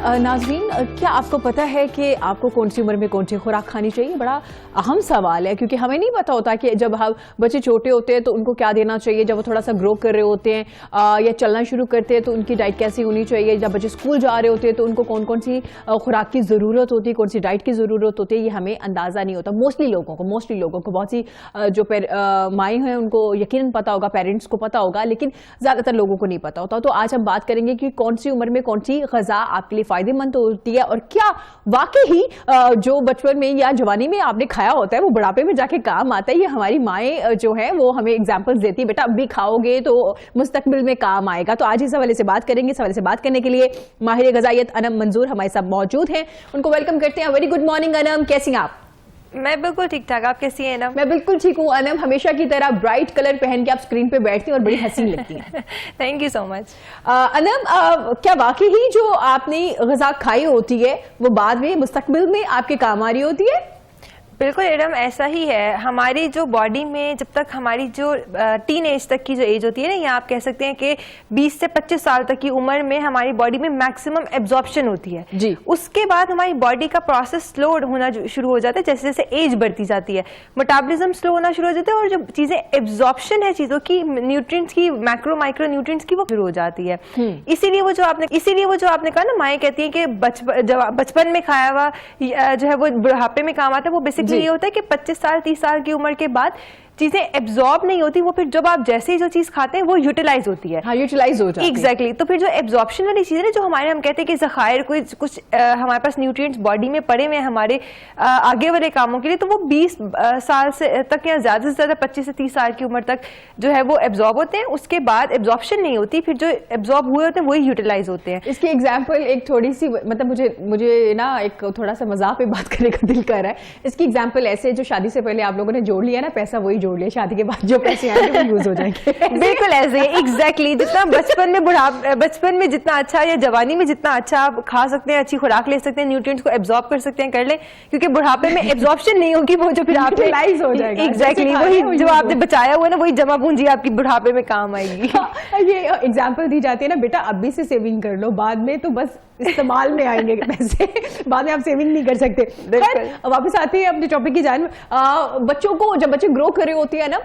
नाज़रीन, क्या आपको पता है कि आपको कौन सी उम्र में कौन सी खुराक खानी चाहिए? बड़ा अहम सवाल है, क्योंकि हमें नहीं पता होता कि जब हम बच्चे छोटे होते हैं तो उनको क्या देना चाहिए, जब वो थोड़ा सा ग्रो कर रहे होते हैं या चलना शुरू करते हैं तो उनकी डाइट कैसी होनी चाहिए, जब बच्चे स्कूल जा रहे होते हैं तो उनको कौन कौन सी खुराक की ज़रूरत होती है, कौन सी डाइट की ज़रूरत होती है, ये हमें अंदाज़ा नहीं होता। मोस्टली लोगों को बहुत सी जो माएँ हैं उनको यकीनन पता होगा, पेरेंट्स को पता होगा, लेकिन ज़्यादातर लोगों को नहीं पता होता। तो आज हम बात करेंगे कि कौन सी उम्र में कौन सी ग़िज़ा आपके लिए फ़ायदेमंद होती है और क्या वाकई ही जो बचपन में या जवानी में आपने खाया होता है वो बुढ़ापे में जाके काम आता है। ये हमारी माएँ जो है वो हमें एग्जाम्पल्स देती है, बेटा अब भी खाओगे तो मुस्तकबिल में काम आएगा। तो आज इस हवाले से बात करेंगे। इस हवाले से बात करने के लिए माहिर ग़िज़ाइयत अनम मंजूर हमारे साथ मौजूद हैं, उनको वेलकम करते हैं। वेरी गुड मॉर्निंग अनम, कैसी हैं आप? मैं बिल्कुल ठीक ठाक, आप कैसी हैं अनम? मैं बिल्कुल ठीक हूँ अनम। हमेशा की तरह ब्राइट कलर पहन के आप स्क्रीन पे बैठती हैं और बड़ी हसीन लगती हैं। Thank you so much. Anam, क्या वाकई ही जो आपने ग़िज़ा खाई होती है वो बाद में मुस्तकबिल में आपके काम आ रही होती है? बिल्कुल एडम, ऐसा ही है। हमारी जो बॉडी में जब तक हमारी जो टीन एज तक की जो एज होती है ना, या आप कह सकते हैं कि 20 से 25 साल तक की उम्र में हमारी बॉडी में मैक्सिमम एब्जॉर्प्शन होती है जी। उसके बाद हमारी बॉडी का प्रोसेस स्लो होना शुरू हो जाता है। जैसे जैसे एज बढ़ती जाती है मेटाबॉलिज्म स्लो होना शुरू हो जाता है और जो चीजें एब्जॉर्प्शन है चीजों की, न्यूट्रिएंट्स की, मैक्रो माइक्रो न्यूट्रिएंट्स की, वो शुरू हो जाती है। इसीलिए वो जो आपने कहा ना, माएँ कहती है कि बचपन में खाया हुआ जो है वो बुढ़ापे में काम आता है। वो बेसिकली ये होता है कि 25 साल 30 साल की उम्र के बाद चीजें एब्जॉर्ब नहीं होती, वो फिर जब आप जैसे ही जो चीज खाते हैं वो यूटिलाइज होती है। हाँ, यूटिलाइज हो जाती है। एग्जैक्टली। तो फिर जो एब्जॉर्प्शन वाली चीजें ना, जो हम कहते हैं कि ज़खायर कुछ हमारे पास न्यूट्रिएंट्स बॉडी में पड़े हुए हैं हमारे आगे वाले कामों के लिए, तो वो 20 साल से तक या ज्यादा से ज्यादा 25 से 30 साल की उम्र तक जो है वो एब्जॉर्ब होते हैं। उसके बाद एब्जॉर्प्शन नहीं होती, फिर जो एब्जॉर्ब हुए होते हैं वही यूटिलाइज होते हैं। इसकी एग्जाम्पल एक थोड़ी सी, मतलब मुझे ना एक थोड़ा सा मजाक पे बात करने का दिल कर रहा है। इसकी एग्जाम्पल ऐसे, जो शादी से पहले आप लोगों ने जोड़ लिया ना पैसा, वही जोड़ लिया, शादी के बाद जो पैसे आएंगे वो यूज हो जाएंगे। बिल्कुल ऐसे, एग्जैक्टली। जितना बचपन में जितना अच्छा या जवानी में जितना अच्छा आप खा सकते हैं, अच्छी खुराक ले सकते हैं, न्यूट्रिएंट्स को एब्जॉर्ब कर सकते हैं, कर ले, क्योंकि बुढ़ापे में एब्जॉर्प्शन नहीं होगी, वो जो फिर आप यूटिलाइज हो जाएगा। एग्जैक्टली, वही जो आपने बचाया हुआ है ना, वही जमा पूंजी आपकी बुढ़ापे में काम आएगी। ये एग्जाम्पल दी जाती है ना, बेटा अभी से सेविंग कर लो, बाद में तो बस इस्तेमाल में आएंगे पैसे, बाद में आप सेविंग नहीं कर सकते। वापस आते हैं अपने टॉपिक की जान। बच्चों को, जब बच्चे ग्रो कर रहे होते हैं ना,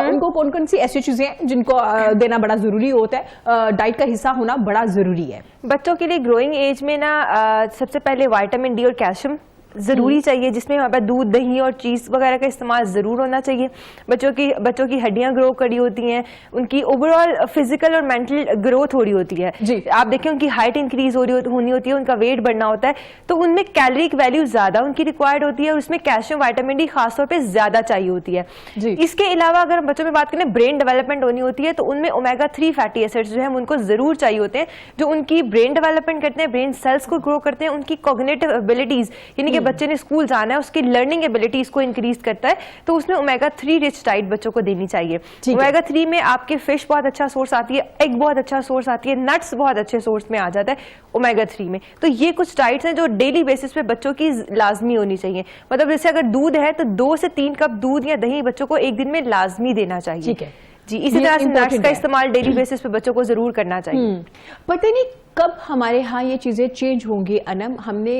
उनको कौन कौन सी ऐसी चीजें हैं जिनको देना बड़ा जरूरी होता है, डाइट का हिस्सा होना बड़ा जरूरी है बच्चों के लिए? ग्रोइंग एज में ना सबसे पहले विटामिन डी और कैल्शियम जरूरी चाहिए, जिसमें हमारे पास दूध, दही और चीज वगैरह का इस्तेमाल जरूर होना चाहिए। बच्चों की हड्डियां ग्रो करी होती हैं, उनकी ओवरऑल फिजिकल और मेंटल ग्रोथ हो रही होती है जी। आप देखें उनकी हाइट इंक्रीज होनी होती है, उनका वेट बढ़ना होता है, तो उनमें कैलोरिक वैल्यू ज्यादा उनकी रिक्वायर्ड होती है और उसमें कैल्शियम, विटामिन डी खासतौर पर ज्यादा चाहिए होती है जी। इसके अलावा अगर हम बच्चों में बात करें, ब्रेन डेवलपमेंट होनी होती है, तो उनमें ओमेगा 3 फैटी एसिड्स जो है उनको जरूर चाहिए होते हैं, जो उनकी ब्रेन डेवलपमेंट करते हैं, ब्रेन सेल्स को ग्रो करते हैं, उनकी कॉग्निटिव एबिलिटीज, यानी कि बच्चे ने स्कूल जाना है, उसकी लर्निंग एबिलिटीज को इंक्रीज करता है, तो उसमें ओमेगा 3 रिच डाइट बच्चों को देनी चाहिए। ओमेगा 3 में आपके फिश बहुत अच्छा सोर्स आती है, एग बहुत अच्छा सोर्स आती है, नट्स बहुत अच्छे सोर्स में आ जाता है ओमेगा 3 में। तो ये कुछ डाइट्स हैं जो डेली बेसिस पे बच्चों की लाजमी होनी चाहिए। मतलब जैसे अगर दूध है तो 2 से 3 कप दूध या दही बच्चों को एक दिन में लाजमी देना चाहिए। ठीक है जी। इसी तरह से नट्स का इस्तेमाल डेली बेसिस पे बच्चों को जरूर करना चाहिए। पता नहीं कब हमारे यहाँ ये चीज़ें चेंज होंगी अनम। हमने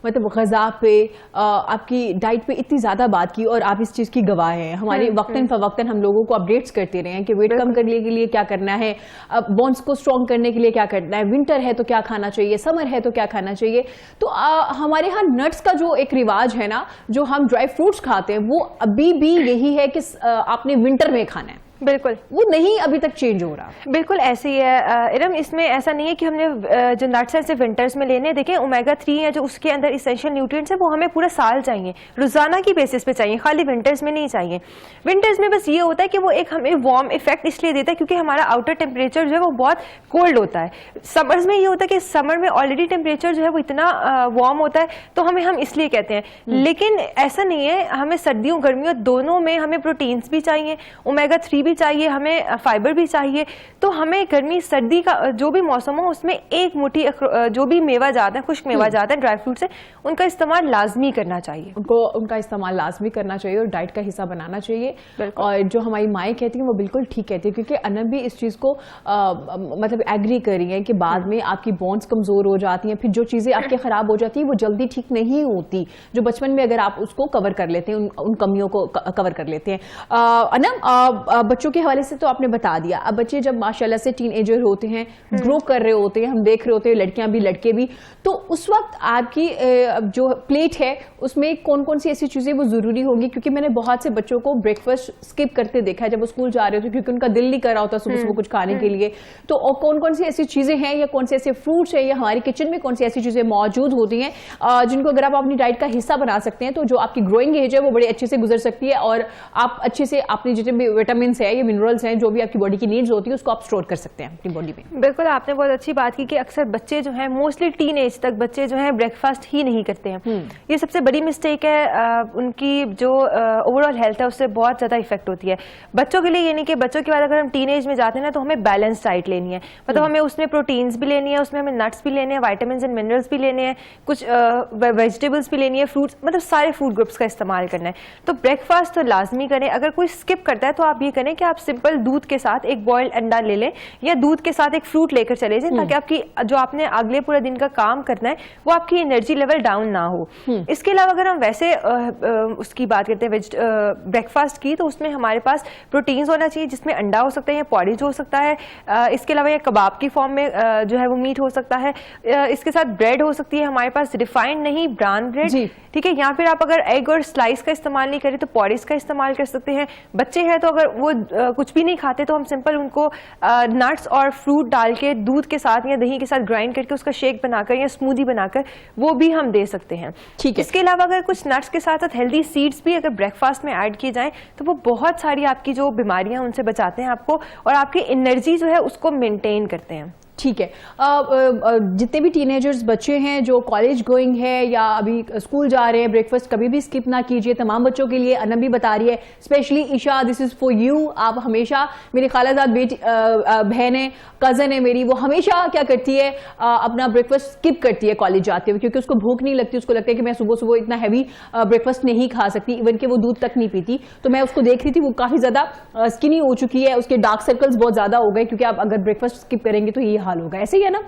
मतलब ग़िज़ा पे, आपकी डाइट पे इतनी ज़्यादा बात की और आप इस चीज़ की गवाह हैं। हमारे वक्तन फवक्तन हम लोगों को अपडेट्स करते रहे हैं कि वेट कम करने के लिए क्या करना है, बोन्स को स्ट्रॉन्ग करने के लिए क्या करना है, विंटर है तो क्या खाना चाहिए, समर है तो क्या खाना चाहिए। तो हमारे यहाँ नट्स का जो एक रिवाज है ना, जो हम ड्राई फ्रूट्स खाते हैं, वो अभी भी यही है कि आपने विंटर में खाना है। बिल्कुल, वो नहीं अभी तक चेंज हो रहा। बिल्कुल ऐसे ही है इरम। इसमें ऐसा नहीं है कि हमने जो नट्स हैं सिर्फ विंटर्स में लेने। देखें ओमेगा 3 है जो उसके अंदर इसेंशियल न्यूट्रिएंट्स है, वो हमें पूरा साल चाहिए, रोजाना की बेसिस पे चाहिए, खाली विंटर्स में नहीं चाहिए। विंटर्स में बस ये होता है कि वो एक हमें वार्म इफेक्ट इसलिए देता है क्योंकि हमारा आउटर टेम्परेचर जो है वो बहुत कोल्ड होता है। समर्स में ये होता है कि समर में ऑलरेडी टेम्परेचर जो है वो इतना वार्म होता है, तो हम इसलिए कहते हैं। लेकिन ऐसा नहीं है, हमें सर्दियों गर्मियों दोनों में हमें प्रोटीन्स भी चाहिए, ओमेगा 3 भी भी चाहिए, हमें फाइबर भी चाहिए। तो हमें गर्मी सर्दी का जो भी मौसम हो उसमें एक मुट्ठी जो भी मेवा जाता है, खुश्क मेवा जाता है ड्राई फ्रूट से, उनका इस्तेमाल लाजमी करना चाहिए। उनका इस्तेमाल लाजमी करना चाहिए और डाइट का हिस्सा बनाना चाहिए। और जो हमारी माएँ कहती हैं वो बिल्कुल ठीक कहती है, क्योंकि अनम भी इस चीज़ को मतलब एग्री कर रही है कि बाद में आपकी बोन्स कमज़ोर हो जाती हैं, फिर जो चीज़ें आपके ख़राब हो जाती हैं वो जल्दी ठीक नहीं होती, जो बचपन में अगर आप उसको कवर कर लेते हैं, उन कमियों को कवर कर लेते हैं। अनम, बच्चों के हवाले से तो आपने बता दिया। अब बच्चे जब माशाल्लाह से टीनएजर होते हैं, ग्रो कर रहे होते हैं, हम देख रहे होते हैं लड़कियां भी लड़के भी, तो उस वक्त आपकी जो प्लेट है उसमें कौन कौन सी ऐसी चीज़ें वो ज़रूरी होगी? क्योंकि मैंने बहुत से बच्चों को ब्रेकफास्ट स्किप करते देखा है जब वो स्कूल जा रहे होते, क्योंकि उनका दिल नहीं कर रहा होता सुबह सुबह कुछ खाने के लिए। तो और कौन कौन सी ऐसी चीज़ें हैं या कौन से ऐसे फ्रूट्स हैं या हमारी किचन में कौन सी ऐसी चीज़ें मौजूद होती हैं जिनको अगर आप अपनी डाइट का हिस्सा बना सकते हैं तो जो आपकी ग्रोइंग एज है वो बड़े अच्छे से गुजर सकती है और आप अच्छे से अपनी जितने भी विटामिन है या मिनरल्स हैं, जो भी आपकी बॉडी की नीड्स होती है, उसको आप स्टोर कर सकते हैं अपनी बॉडी में। बिल्कुल, आपने बहुत अच्छी बात की कि अक्सर बच्चे जो हैं, मोस्टली टीन एज तक बच्चे जो हैं ब्रेकफास्ट ही नहीं करते हैं। ये सबसे बड़ी मिस्टेक है। उनकी जो ओवरऑल हेल्थ है उससे बहुत ज़्यादा इफेक्ट होती है। बच्चों के लिए ये नहीं कि बच्चों के बाद अगर हम टीन एज में जाते हैं ना तो हमें बैलेंस डाइट लेनी है, मतलब हमें उसमें प्रोटीन्स भी लेनी है, उसमें हमें नट्स भी लेने हैं, वाइटामिन एंड मिनरल्स भी लेने हैं, कुछ वेजिटेबल्स भी लेनी है, फ्रूट्स, मतलब सारे फूड ग्रुप्स का इस्तेमाल करना है। तो ब्रेकफास्ट तो लाजमी करें। अगर कोई स्किप करता है तो आप ये करें कि आप सिंपल दूध के साथ एक बॉइल्ड अंडा ले लें या दूध के साथ एक फ्रूट लेकर चले जाएं, ताकि आपकी जो आपने अगले पूरे दिन का काम करना है वो आपकी एनर्जी लेवल डाउन ना हो। इसके अलावा अगर हम वैसे उसकी बात करते हैं ब्रेकफास्ट की, तो उसमें हमारे पास प्रोटीन्स होना चाहिए, जिसमें अंडा हो सकता है या पॉरीज हो सकता है। इसके अलावा ये कबाब की फॉर्म में जो है वो मीट हो सकता है। इसके साथ ब्रेड हो सकती है हमारे पास, रिफाइंड नहीं, ब्राउन ब्रेड, ठीक है। या फिर आप अगर एग और स्लाइस का इस्तेमाल नहीं करें तो पॉरीज का इस्तेमाल कर सकते हैं। बच्चे हैं तो अगर वो कुछ भी नहीं खाते तो हम सिंपल उनको नट्स और फ्रूट डाल के दूध के साथ या दही के साथ ग्राइंड करके उसका शेक बनाकर या स्मूदी बनाकर वो भी हम दे सकते हैं। ठीक है। इसके अलावा अगर कुछ नट्स के साथ साथ हेल्दी सीड्स भी अगर ब्रेकफास्ट में ऐड किए जाएं तो वो बहुत सारी आपकी जो बीमारियां हैं उनसे बचाते हैं आपको, और आपकी एनर्जी जो है उसको मेंटेन करते हैं। ठीक है। जितने भी टीनेजर्स बच्चे हैं जो कॉलेज गोइंग है या अभी स्कूल जा रहे हैं, ब्रेकफास्ट कभी भी स्किप ना कीजिए। तमाम बच्चों के लिए अनम भी बता रही है, specially Isha, this is for you. आप हमेशा, मेरी खालाजाद बेटी बहन है, कजन है मेरी, वो हमेशा क्या करती है, अपना ब्रेकफास्ट स्किप करती है कॉलेज जाते हुए, क्योंकि उसको भूख नहीं लगती। उसको लगता है कि मैं सुबह सुबह इतना हैवी ब्रेकफास्ट नहीं खा सकती, इवन कि वो दूध तक नहीं पीती। तो मैं उसको देख रही थी, वो काफी ज्यादा स्किनी हो चुकी है, उसके डार्क सर्कल्स बहुत ज्यादा हो गए, क्योंकि आप अगर ब्रेकफास्ट स्किप करेंगे तो ये हाल होगा। ऐसे ही है ना?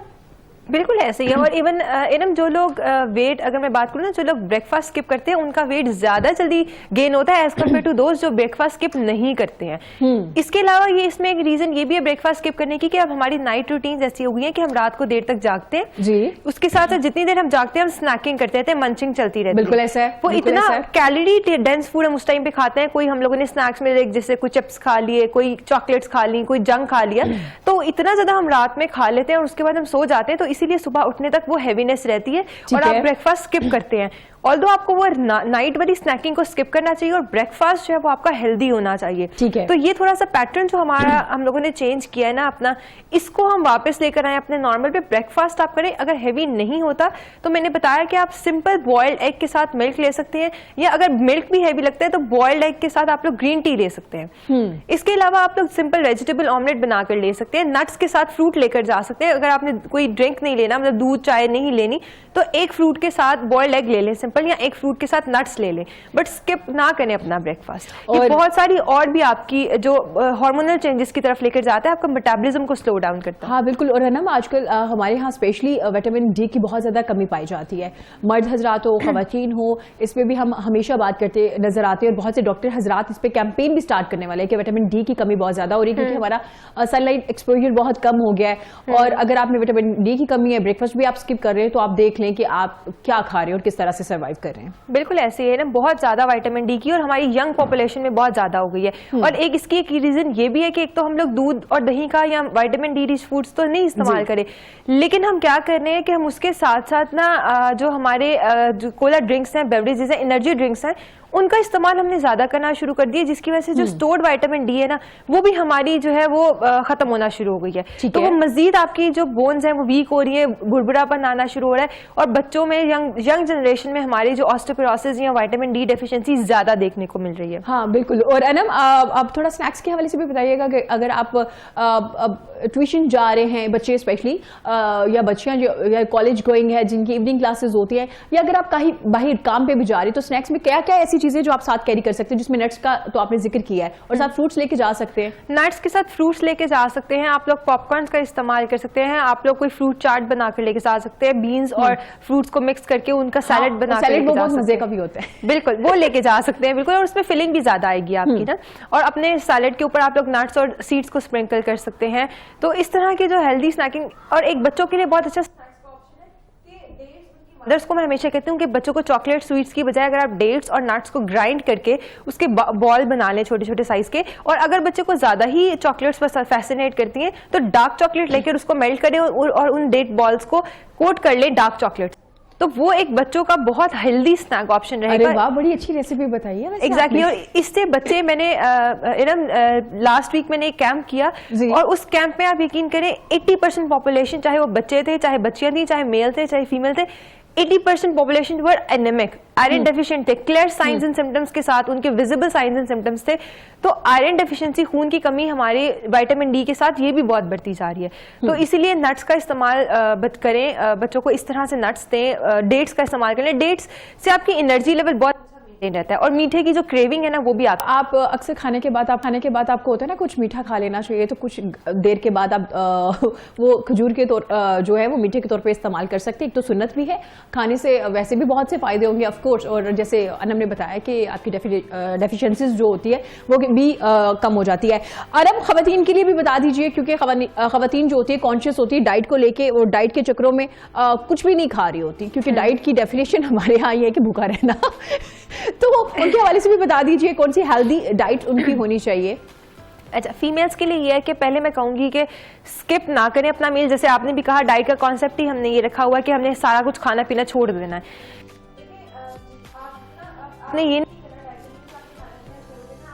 बिल्कुल ऐसे ही है। और इवन जो लोग वेट, अगर मैं बात करूँ ना, जो लोग ब्रेकफास्ट स्किप करते हैं उनका वेट ज्यादा जल्दी गेन होता है एज कम्पेयर टू दोस्त जो ब्रेकफास्ट स्किप नहीं करते हैं। इसके अलावा ये इसमें एक रीजन ये भी है ब्रेकफास्ट स्किप करने की कि अब हमारी नाइट रूटीन ऐसी हो गई है कि हम रात को देर तक जागते हैं जी। उसके साथ साथ जितनी देर हम जागते हैं हम स्नैकिंग करते रहते हैं, मंचिंग चलती रहती है। बिल्कुल ऐसा है। वो इतना कैलोरी डेंस फूड हम उस टाइम पे खाते हैं। कोई हम लोगों ने स्नैक्स में जैसे कोई चिप्स खा लिए, कोई चॉकलेट्स खा ली, कोई जंक खा लिया, तो इतना ज्यादा हम रात में खा लेते हैं और उसके बाद हम सो जाते हैं। तो इसीलिए सुबह उठने तक वो हैवीनेस रहती है और आप ब्रेकफास्ट स्किप करते हैं। ऑल्दो आपको वो नाइट वाली स्नैकिंग को स्किप करना चाहिए और ब्रेकफास्ट जो है वो आपका हेल्दी होना चाहिए। ठीक है। तो ये थोड़ा सा पैटर्न जो हमारा हम लोगों ने चेंज किया है ना अपना, इसको हम वापस लेकर आए अपने नॉर्मल पे। ब्रेकफास्ट आप करें, अगर हैवी नहीं होता तो मैंने बताया कि आप सिंपल बॉइल्ड एग के साथ मिल्क ले सकते हैं, या अगर मिल्क भी हैवी लगता है तो बॉइल्ड एग के साथ आप लोग ग्रीन टी ले सकते हैं। इसके अलावा आप लोग सिंपल वेजिटेबल ऑमलेट बनाकर ले सकते हैं। नट्स के साथ फ्रूट लेकर जा सकते हैं। अगर आपने कोई ड्रिंक नहीं लेना, मतलब दूध चाय नहीं लेनी, तो एक फ्रूट के साथ बॉइल्ड एग ले लें सिंपल, या एक फ्रूट के साथ नट्स ले लें, बट स्किप ना करें अपना ब्रेकफास्ट। और बहुत सारी और भी आपकी जो हार्मोनल चेंजेस की तरफ लेकर जाता है, आपका मेटाबॉलिज्म को स्लो डाउन करता है। हाँ बिल्कुल। और है ना, आजकल हमारे यहाँ स्पेशली विटामिन डी की बहुत ज्यादा कमी पाई जाती है। मर्द हजरात हो, खवातीन हो, इस पे भी हम हमेशा बात करते नजर आते हैं और बहुत से डॉक्टर हजरात इस पे कैंपेन भी स्टार्ट करने वाले हैं कि विटामिन डी की कमी बहुत ज्यादा हो रही है, क्योंकि हमारा सनलाइट एक्सपोजर बहुत कम हो गया है। और अगर आपने विटामिन डी की कमी है, ब्रेकफास्ट भी आप स्किप कर रहे हैं, तो आप देख लें कि आप क्या खा रहे हैं और किस तरह से सर्वाइव कर रहे हैं। बिल्कुल ऐसे ही है ना, बहुत ज्यादा विटामिन डी की और हमारी यंग पॉपुलेशन में बहुत ज्यादा हो गई है। और एक इसकी एक रीजन ये भी है कि एक तो हम लोग दूध और दही का या विटामिन डी रिच फूड्स तो नहीं इस्तेमाल करें, लेकिन हम क्या कर रहे हैं कि हम उसके साथ साथ ना जो हमारे जो कोला ड्रिंक्स हैं, बेवरेजेस हैं, एनर्जी ड्रिंक्स हैं, उनका इस्तेमाल हमने ज्यादा करना शुरू कर दिया, जिसकी वजह से जो स्टोर्ड विटामिन डी है ना वो भी हमारी जो है वो खत्म होना शुरू हो गई है। तो वो मजीद आपकी जो बोन्स हैं वो वीक हो रही है, बुरबुरापन आना शुरू हो रहा है, और बच्चों में यंग जनरेशन में हमारी जो ऑस्टियोपोरोसिस या विटामिन डी डेफिशिएंसी ज्यादा देखने को मिल रही है। हाँ बिल्कुल। और अनम आप थोड़ा स्नैक्स के हवाले से भी बताइएगा कि अगर आप ट्यूशन जा रहे हैं बच्चे स्पेशली, या बच्चियां जो या कॉलेज गोइंग है जिनकी इवनिंग क्लासेस होती हैं, या अगर आप कहीं बाहर काम पे भी जा रहे हैं, तो स्नैक्स में क्या क्या ऐसी चीजें जो आप साथ कैरी कर सकते हैं, जिसमें नट्स का तो आपने जिक्र किया है, और साथ फ्रूट्स लेके जा सकते हैं। नट्स के साथ फ्रूट्स लेके जा सकते हैं, आप लोग पॉपकॉर्न का इस्तेमाल कर सकते हैं, आप लोग कोई फ्रूट चाट बनाकर लेके जा सकते हैं, बीन्स और फ्रूट्स को मिक्स करके उनका सैलेड बना के लेके जा सकते हैं। मजे का भी होता है। बिल्कुल, वो लेके जा सकते हैं बिल्कुल, और उसमें फिलिंग भी ज्यादा आएगी आपकी ना। और अपने सैलेड के ऊपर आप लोग नट्स और सीड्स को स्प्रिंकल कर सकते हैं। तो इस तरह के जो हेल्दी स्नैकिंग, और एक बच्चों के लिए बहुत अच्छा मदर्स को मैं हमेशा कहती हूँ कि बच्चों को चॉकलेट स्वीट्स की बजाय अगर आप डेट्स और नट्स को ग्राइंड करके उसके बॉल बना लें छोटे छोटे साइज के, और अगर बच्चे को ज्यादा ही चॉकलेट्स पर फैसिनेट करती हैं तो डार्क चॉकलेट लेकर उसको मेल्ट करें और उन डेट बॉल्स को कोट कर लें डार्क चॉकलेट, तो वो एक बच्चों का बहुत हेल्दी स्नैक ऑप्शन रहेगा। अरे वाह, बड़ी अच्छी रेसिपी बताई है। एग्जैक्टली। और इससे बच्चे, मैंने लास्ट वीक मैंने एक कैंप किया, और उस कैंप में आप यकीन करें 80% पॉपुलेशन, चाहे वो बच्चे थे, चाहे बच्चियां थी, चाहे मेल थे, चाहे फीमेल थे, 80% पॉपुलेशन वर एनेमिक, आयरन डेफिशिएंट थे, क्लियर साइंस एंड सिम्टम्स के साथ, उनके विजिबल साइंस एंड सिम्टम्स थे। तो आयरन डेफिशिएंसी, खून की कमी हमारे विटामिन डी के साथ ये भी बहुत बढ़ती जा रही है। तो इसीलिए नट्स का इस्तेमाल करें, बच्चों को इस तरह से नट्स दें, डेट्स का इस्तेमाल करें। डेट्स से आपकी एनर्जी लेवल बहुत रहता है, और मीठे की जो क्रेविंग है ना वो भी आप अक्सर खाने के बाद आपको होता है ना कुछ मीठा खा लेना चाहिए, तो कुछ देर के बाद आप वो खजूर के तौर जो है वो मीठे के तौर पे इस्तेमाल कर सकते हैं। एक तो सुन्नत भी है, खाने से वैसे भी बहुत से फायदे होंगे ऑफ कोर्स, और जैसे अनम ने बताया कि आपकी डेफिशिएंसीज जो होती है वो भी कम हो जाती है। अरब खवातीन के लिए भी बता दीजिए, क्योंकि खवातीन जो होती है कॉन्शियस होती है डाइट को लेके, वो डाइट के चक्रों में कुछ भी नहीं खा रही होती, क्योंकि डाइट की डेफिनेशन हमारे यहाँ ये है कि भूखा रहना। तो उनके हवाले से भी बता दीजिए कौन सी हेल्दी डाइट उनकी होनी चाहिए। अच्छा, फीमेल्स के लिए ये है कि पहले मैं कहूंगी कि स्किप ना करें अपना मील। जैसे आपने भी कहा, डाइट का कॉन्सेप्ट ही हमने ये रखा हुआ है कि हमने सारा कुछ खाना पीना छोड़ देना है। आपने ये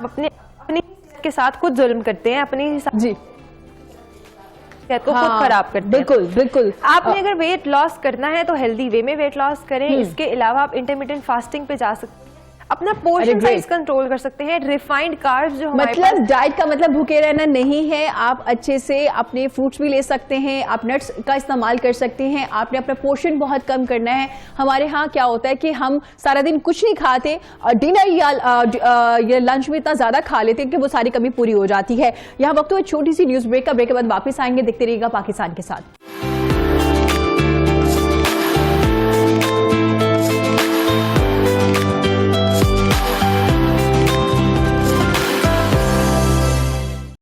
अपने के साथ खुद जुल्म करते हैं, अपने जी को खुद खराब करते हैं। बिल्कुल बिल्कुल। आपने अगर वेट लॉस करना है तो हेल्दी वे में वेट लॉस करें। इसके अलावा आप इंटरमिटेंट फास्टिंग पे जा सकते हैं, अपना पोर्शन साइज कंट्रोल कर सकते हैं। रिफाइंड कार्ब्स जो मतलब डाइट का मतलब भूखे रहना नहीं है, आप अच्छे से अपने फ्रूट्स भी ले सकते हैं, आप नट्स का इस्तेमाल कर सकते हैं, आपने अपना पोर्शन बहुत कम करना है। हमारे यहाँ क्या होता है कि हम सारा दिन कुछ नहीं खाते, डिनर या लंच में इतना ज्यादा खा लेते हैं कि वो सारी कमी पूरी हो जाती है। यहाँ वक्त छोटी सी न्यूज ब्रेक का, ब्रेक के बाद वापस आएंगे, देखते रहिएगा पाकिस्तान के साथ।